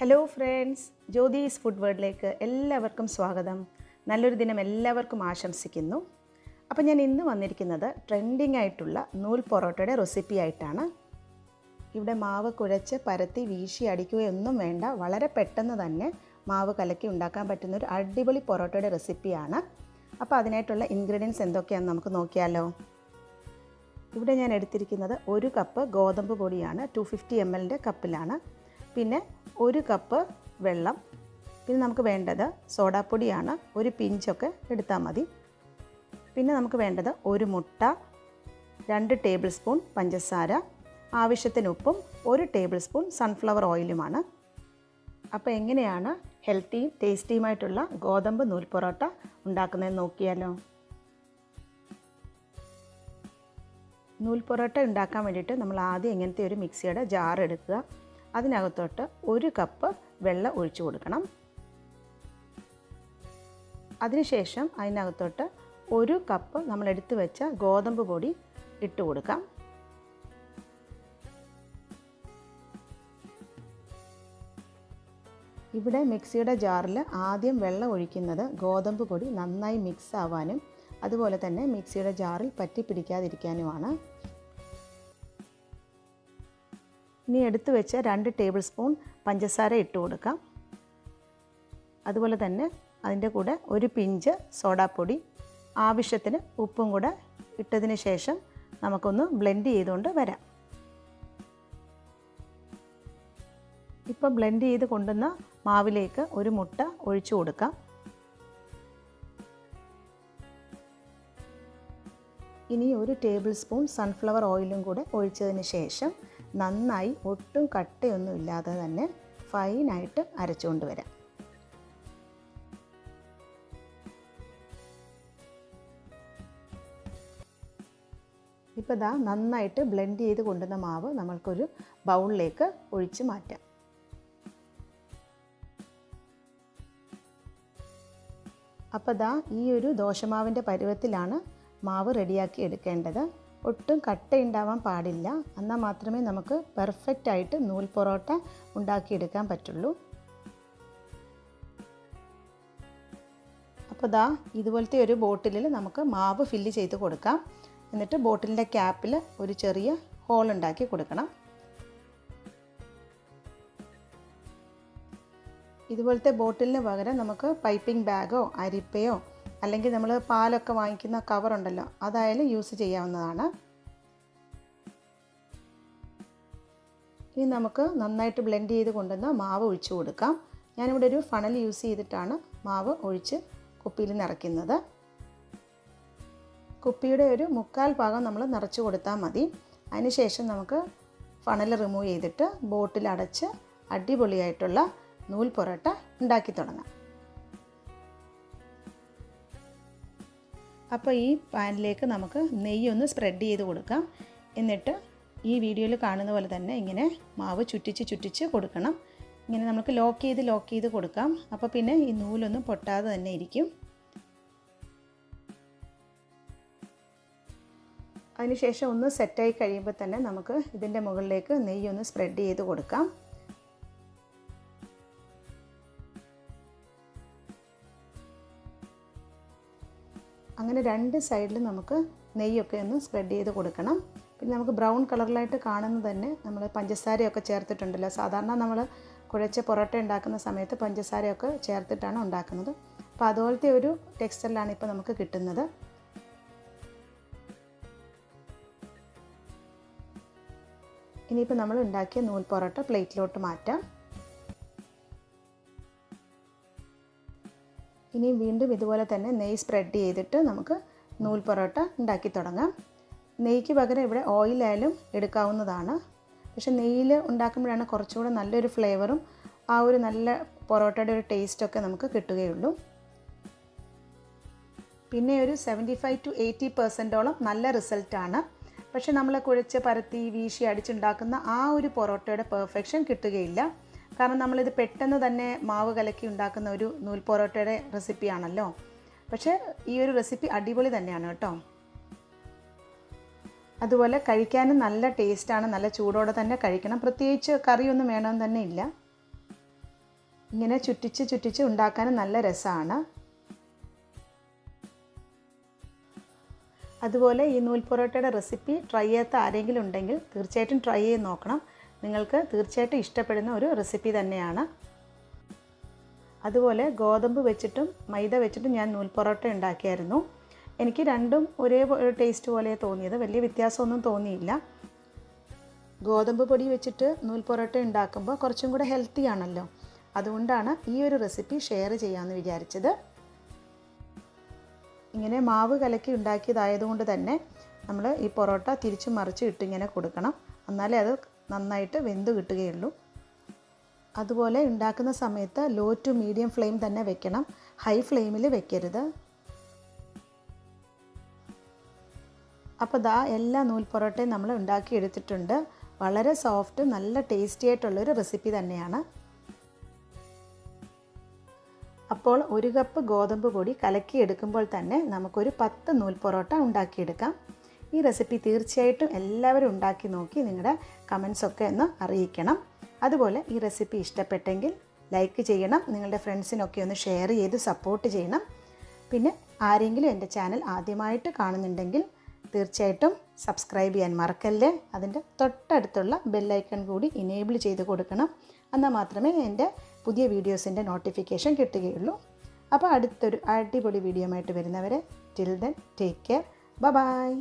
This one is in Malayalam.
ഹലോ ഫ്രണ്ട്സ്, ജ്യോതിസ് ഫുഡ് വേൾഡിലേക്ക് എല്ലാവർക്കും സ്വാഗതം. നല്ലൊരു ദിനം എല്ലാവർക്കും ആശംസിക്കുന്നു. അപ്പോൾ ഞാൻ ഇന്ന് വന്നിരിക്കുന്നത് ട്രെൻഡിങ് ആയിട്ടുള്ള നൂൽ പൊറോട്ടയുടെ റെസിപ്പി ആയിട്ടാണ്. ഇവിടെ മാവ് കുഴച്ച് പരത്തി വീശി അടിക്കുകയൊന്നും വേണ്ട, വളരെ പെട്ടെന്ന് തന്നെ മാവ് കലക്കി ഉണ്ടാക്കാൻ പറ്റുന്ന ഒരു അടിപൊളി പൊറോട്ടയുടെ റെസിപ്പിയാണ്. അപ്പോൾ അതിനായിട്ടുള്ള ഇൻഗ്രീഡിയൻസ് എന്തൊക്കെയാണെന്ന് നമുക്ക് നോക്കിയാലോ. ഇവിടെ ഞാൻ എടുത്തിരിക്കുന്നത് 1 കപ്പ് ഗോതമ്പ് പൊടിയാണ്, 250 ml കപ്പിലാണ്. പിന്നെ 1 കപ്പ് വെള്ളം, പിന്നെ നമുക്ക് വേണ്ടത് സോഡാപ്പൊടിയാണ്, ഒരു പിഞ്ചൊക്കെ എടുത്താൽ മതി. പിന്നെ നമുക്ക് വേണ്ടത് 1 മുട്ട, 2 ടേബിൾ സ്പൂൺ പഞ്ചസാര, ആവശ്യത്തിന് ഉപ്പും 1 ടേബിൾ സ്പൂൺ സൺഫ്ലവർ ഓയിലുമാണ്. അപ്പോൾ എങ്ങനെയാണ് ഹെൽത്തിയും ടേസ്റ്റിയുമായിട്ടുള്ള ഗോതമ്പ് നൂൽ പൊറോട്ട ഉണ്ടാക്കുന്നതെന്ന് നോക്കിയാലോ. നൂൽ പൊറോട്ട ഉണ്ടാക്കാൻ വേണ്ടിയിട്ട് നമ്മൾ ആദ്യം ഇങ്ങനത്തെ ഒരു മിക്സിയുടെ ജാർ എടുക്കുക. അതിനകത്തോട്ട് 1 കപ്പ് വെള്ളം ഒഴിച്ചു കൊടുക്കണം. അതിനുശേഷം അതിനകത്തോട്ട് 1 കപ്പ് നമ്മൾ എടുത്തു വെച്ച ഗോതമ്പ് പൊടി ഇട്ട് കൊടുക്കാം. ഇവിടെ മിക്സിയുടെ ജാറിൽ ആദ്യം വെള്ളം ഒഴിക്കുന്നത് ഗോതമ്പ് പൊടി നന്നായി മിക്സ് ആവാനും അതുപോലെ തന്നെ മിക്സിയുടെ ജാറിൽ പറ്റി പിടിക്കാതിരിക്കാനുമാണ്. ഇനി എടുത്തു വെച്ച 2 ടേബിൾ സ്പൂൺ പഞ്ചസാര ഇട്ട് കൊടുക്കാം. അതുപോലെ തന്നെ അതിൻ്റെ കൂടെ ഒരു പിഞ്ച് സോഡാപ്പൊടി, ആവശ്യത്തിന് ഉപ്പും കൂടെ ഇട്ടതിന് ശേഷം നമുക്കൊന്ന് ബ്ലെൻഡ് ചെയ്തുകൊണ്ട് വരാം. ഇപ്പോൾ ബ്ലെൻഡ് ചെയ്ത് കൊണ്ടുവന്ന മാവിലേക്ക് 1 മുട്ട ഒഴിച്ചു കൊടുക്കാം. ഇനി 1 ടേബിൾ സ്പൂൺ സൺഫ്ലവർ ഓയിലും കൂടെ ഒഴിച്ചതിന് ശേഷം നന്നായി ഒട്ടും കട്ടയൊന്നും ഇല്ലാതെ തന്നെ ഫൈനായിട്ട് അരച്ചുകൊണ്ട് വരാം. ഇപ്പോൾ ദാ നന്നായിട്ട് ബ്ലെൻഡ് ചെയ്ത് കൊണ്ടുവന്ന മാവ് നമ്മൾക്കൊരു ബൗളിലേക്ക് ഒഴിച്ച് മാറ്റാം. അപ്പോൾ ദാ ഈ ഒരു ദോശമാവിൻ്റെ പരുവത്തിലാണ് മാവ് റെഡിയാക്കി എടുക്കേണ്ടത്. ഒട്ടും കട്ടയുണ്ടാവാൻ പാടില്ല, എന്നാൽ മാത്രമേ നമുക്ക് പെർഫെക്റ്റ് ആയിട്ട് നൂൽ പൊറോട്ട ഉണ്ടാക്കിയെടുക്കാൻ പറ്റുള്ളൂ. അപ്പോൾ ദാ ഇതുപോലത്തെ ഒരു ബോട്ടിലിൽ നമുക്ക് മാവ് ഫില്ല് ചെയ്ത് കൊടുക്കാം. എന്നിട്ട് ബോട്ടിലിൻ്റെ ക്യാപ്പിൽ ഒരു ചെറിയ ഹോൾ ഉണ്ടാക്കി കൊടുക്കണം. ഇതുപോലത്തെ ബോട്ടിലിന് പകരം നമുക്ക് പൈപ്പിംഗ് ബാഗോ അരിപ്പയോ അല്ലെങ്കിൽ നമ്മൾ പാലൊക്കെ വാങ്ങിക്കുന്ന കവറുണ്ടല്ലോ, അതായാലും യൂസ് ചെയ്യാവുന്നതാണ്. ഇനി നമുക്ക് നന്നായിട്ട് ബ്ലെൻഡ് ചെയ്ത് കൊണ്ടുവന്ന മാവ് ഒഴിച്ചു കൊടുക്കാം. ഞാനിവിടെ ഒരു ഫണൽ യൂസ് ചെയ്തിട്ടാണ് മാവ് ഒഴിച്ച് കുപ്പിയിൽ നിറയ്ക്കുന്നത്. കുപ്പിയുടെ ഒരു 1/4 ഭാഗം നമ്മൾ നിറച്ച് കൊടുത്താൽ മതി. അതിനുശേഷം നമുക്ക് ഫണൽ റിമൂവ് ചെയ്തിട്ട് ബോട്ടിൽ അടച്ച് അടിപൊളിയായിട്ടുള്ള നൂൽ പൊറോട്ട ഉണ്ടാക്കി തുടങ്ങാം. അപ്പോൾ ഈ പാനിലേക്ക് നമുക്ക് നെയ്യൊന്ന് സ്പ്രെഡ് ചെയ്ത് കൊടുക്കാം. എന്നിട്ട് ഈ വീഡിയോയിൽ കാണുന്ന പോലെ തന്നെ ഇങ്ങനെ മാവ് ചുറ്റിച്ച് കൊടുക്കണം. ഇങ്ങനെ നമുക്ക് ലോക്ക് ചെയ്ത് കൊടുക്കാം. അപ്പോൾ പിന്നെ ഈ നൂലൊന്നും പൊട്ടാതെ തന്നെ ഇരിക്കും. അതിനുശേഷം ഒന്ന് സെറ്റായി കഴിയുമ്പോൾ തന്നെ നമുക്ക് ഇതിൻ്റെ മുകളിലേക്ക് നെയ്യൊന്ന് സ്പ്രെഡ് ചെയ്ത് കൊടുക്കാം. അങ്ങനെ 2 സൈഡിലും നമുക്ക് നെയ്യൊക്കെ ഒന്ന് സ്പ്രെഡ് ചെയ്ത് കൊടുക്കണം. പിന്നെ നമുക്ക് ബ്രൗൺ കളറിലായിട്ട് കാണുന്നത് തന്നെ നമ്മൾ പഞ്ചസാരയൊക്കെ ചേർത്തിട്ടുണ്ടല്ലോ. സാധാരണ നമ്മൾ കുഴച്ച പൊറോട്ട ഉണ്ടാക്കുന്ന സമയത്ത് പഞ്ചസാരയൊക്കെ ചേർത്തിട്ടാണ് ഉണ്ടാക്കുന്നത്. അപ്പോൾ അതുപോലത്തെ ഒരു ടെക്സ്ചറിലാണ് ഇപ്പോൾ നമുക്ക് കിട്ടുന്നത്. ഇനിയിപ്പോൾ നമ്മൾ ഉണ്ടാക്കിയ നൂൽ പൊറോട്ട പ്ലേറ്റിലോട്ട് മാറ്റാം. ഇനി വീണ്ടും ഇതുപോലെ തന്നെ നെയ്യ് സ്പ്രെഡ് ചെയ്തിട്ട് നമുക്ക് നൂൽ പൊറോട്ട ഉണ്ടാക്കി തുടങ്ങാം. നെയ്യ്ക്ക് പകരം ഇവിടെ ഓയിലായാലും എടുക്കാവുന്നതാണ്. പക്ഷെ നെയ്യിൽ ഉണ്ടാക്കുമ്പോഴാണ് കുറച്ചുകൂടെ നല്ലൊരു ഫ്ലേവറും ആ ഒരു നല്ല പൊറോട്ടയുടെ ഒരു ടേസ്റ്റൊക്കെ നമുക്ക് കിട്ടുകയുള്ളൂ. പിന്നെ ഒരു 75 to 80% നല്ല റിസൾട്ടാണ്. പക്ഷെ നമ്മൾ കുഴച്ച് പരത്തി വീശി അടിച്ചുണ്ടാക്കുന്ന ആ ഒരു പൊറോട്ടയുടെ പെർഫെക്ഷൻ കിട്ടുകയില്ല. കാരണം നമ്മളിത് പെട്ടെന്ന് തന്നെ മാവ് കലക്കി ഉണ്ടാക്കുന്ന ഒരു നൂൽ പൊറോട്ടയുടെ റെസിപ്പിയാണല്ലോ. പക്ഷേ ഈ ഒരു റെസിപ്പി അടിപൊളി തന്നെയാണ് കേട്ടോ. അതുപോലെ കഴിക്കാനും നല്ല ടേസ്റ്റാണ്. നല്ല ചൂടോടെ തന്നെ കഴിക്കണം. പ്രത്യേകിച്ച് കറിയൊന്നും വേണമെന്ന് തന്നെ ഇല്ല. ഇങ്ങനെ ചുറ്റിച്ച് ഉണ്ടാക്കാനും നല്ല രസമാണ്. അതുപോലെ ഈ നൂൽ പൊറോട്ടയുടെ റെസിപ്പി ട്രൈ ചെയ്യാത്ത ആരെങ്കിലും ഉണ്ടെങ്കിൽ തീർച്ചയായിട്ടും ട്രൈ ചെയ്ത് നോക്കണം. നിങ്ങൾക്ക് തീർച്ചയായിട്ടും ഇഷ്ടപ്പെടുന്ന ഒരു റെസിപ്പി തന്നെയാണ്. അതുപോലെ ഗോതമ്പ് വെച്ചിട്ടും മൈദ വെച്ചിട്ടും ഞാൻ നൂൽ പൊറോട്ട ഉണ്ടാക്കിയായിരുന്നു. എനിക്ക് രണ്ടും ഒരേ ടേസ്റ്റ് പോലെ തോന്നിയത്, വലിയ വ്യത്യാസമൊന്നും തോന്നിയില്ല. ഗോതമ്പ് പൊടി വെച്ചിട്ട് നൂൽ പൊറോട്ട ഉണ്ടാക്കുമ്പോൾ കുറച്ചും കൂടെ ഹെൽത്തി ആണല്ലോ, അതുകൊണ്ടാണ് ഈ ഒരു റെസിപ്പി ഷെയർ ചെയ്യാമെന്ന് വിചാരിച്ചത്. ഇങ്ങനെ മാവ് കലക്കി ഉണ്ടാക്കിയതായതുകൊണ്ട് തന്നെ നമ്മൾ ഈ പൊറോട്ട തിരിച്ചും മറിച്ചും ഇട്ടിങ്ങനെ കൊടുക്കണം, എന്നാലേ അത് നന്നായിട്ട് വെന്ത് കിട്ടുകയുള്ളൂ. അതുപോലെ ഉണ്ടാക്കുന്ന സമയത്ത് ലോ ടു മീഡിയം ഫ്ലെയിം തന്നെ വെക്കണം, ഹൈ ഫ്ലെയിമിൽ വെക്കരുത്. അപ്പോൾ ദാ എല്ലാ നൂൽ പൊറോട്ടയും നമ്മൾ ഉണ്ടാക്കിയെടുത്തിട്ടുണ്ട്. വളരെ സോഫ്റ്റ് നല്ല ടേസ്റ്റി ആയിട്ടുള്ളൊരു റെസിപ്പി തന്നെയാണ്. അപ്പോൾ 1 കപ്പ് ഗോതമ്പ് പൊടി കലക്കിയെടുക്കുമ്പോൾ തന്നെ നമുക്കൊരു 10 നൂൽ പൊറോട്ട ഉണ്ടാക്കിയെടുക്കാം. ഈ റെസിപ്പി തീർച്ചയായിട്ടും എല്ലാവരും ഉണ്ടാക്കി നോക്കി നിങ്ങളുടെ കമൻസൊക്കെ ഒന്ന് അറിയിക്കണം. അതുപോലെ ഈ റെസിപ്പി ഇഷ്ടപ്പെട്ടെങ്കിൽ ലൈക്ക് ചെയ്യണം, നിങ്ങളുടെ ഫ്രണ്ട്സിനൊക്കെ ഒന്ന് ഷെയർ ചെയ്ത് സപ്പോർട്ട് ചെയ്യണം. പിന്നെ ആരെങ്കിലും എൻ്റെ ചാനൽ ആദ്യമായിട്ട് കാണുന്നുണ്ടെങ്കിൽ തീർച്ചയായിട്ടും സബ്സ്ക്രൈബ് ചെയ്യാൻ മറക്കല്ലേ. അതിൻ്റെ തൊട്ടടുത്തുള്ള ബെല്ലൈക്കൺ കൂടി ഇനേബിൾ ചെയ്ത് കൊടുക്കണം, എന്നാൽ മാത്രമേ എൻ്റെ പുതിയ വീഡിയോസിൻ്റെ നോട്ടിഫിക്കേഷൻ കിട്ടുകയുള്ളൂ. അപ്പോൾ അടുത്തൊരു അടിപൊളി വീഡിയോ ആയിട്ട് വരുന്നവരെ till then take care, by.